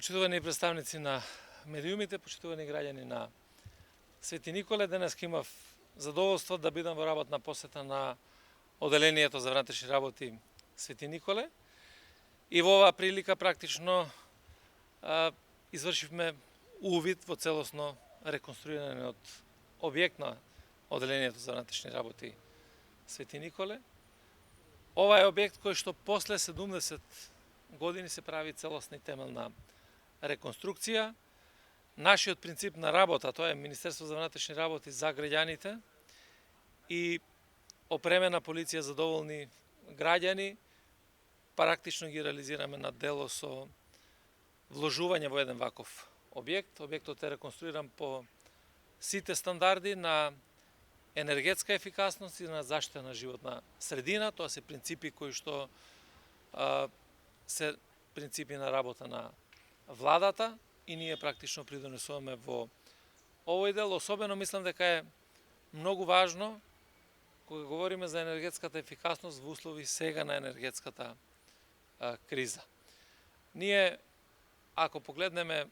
Почитувани представници на медиумите, почитувани граѓани на Свети Николе, денеска имав задоволство да бидам во работна посета на Оделението за внатрешни работи Свети Николе. И во оваа прилика практично извршивме увид во целосно реконструираниот објект на Оделението за внатрешни работи Свети Николе. Ова е објект кој што после 70 години се прави целосна и темелна реконструкција. Нашиот принцип на работа, тоа е Министерство за внатрешни работи за граѓаните и опремена полиција за доволни граѓани, практично ги реализираме на дело со вложување во еден ваков објект. Објектот е реконструиран по сите стандарди на енергетска ефикасност и на заштита на животна средина. Тоа се принципи кои што се принципи на работа на владата и ние практично придонесуваме во овој дел. Особено мислам дека е многу важно кога говориме за енергетската ефикасност во услови сега на енергетската криза. Ние, ако погледнеме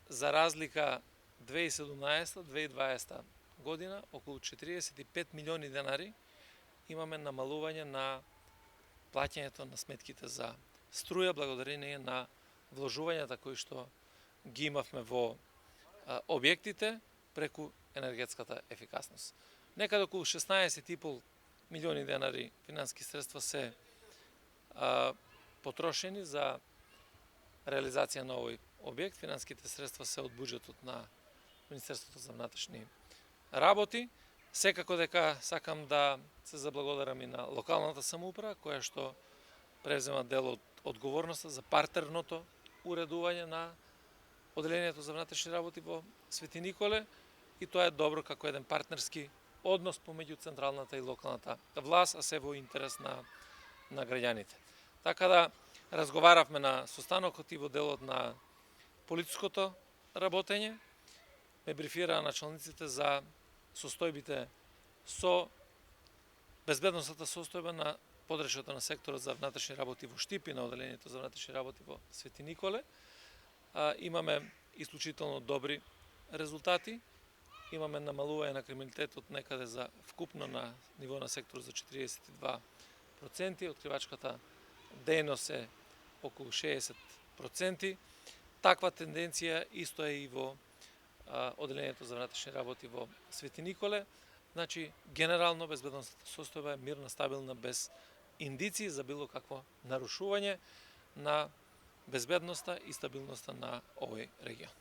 за разлика 2017-2020 година, околу 45 милиони денари имаме намалување на плаќањето на сметките за струја благодарение на вложувањата кои што ги имавме во објектите преку енергетската ефикасност. Некаде околу 16,5 милиони денари финански средства се потрошени за реализација на овој објект. Финанските средства се од буџетот на Министерството за внатрешни работи. Секако дека сакам да се заблагодарам и на локалната самоуправа, која што превзема дел од одговорноста за партерното уредување на Оделението за внатрешни работи во Свети Николе, и тоа е добро како еден партнерски однос помеѓу централната и локалната власт, а се во интерес на граѓаните. Така да разговаравме на состанокот и во делот на политичкото работење. Ме брифираа началниците за состојбите со безбедносната состојба на подрачјето на секторот за внатрешни работи во Штип и на Оделението за внатрешни работи во Свети Николе. Имаме исклучително добри резултати. Имаме намалување на криминалитетот некаде за вкупно на ниво на секторот за 42%, откривачката дејност е околу 60%. Таква тенденција исто е и во Оделението за внатрешни работи во Свети Николе. Значи, генерално безбедносната состојба е мирна, стабилна, без индиции за било какво нарушување на безбедноста и стабилноста на овој регион.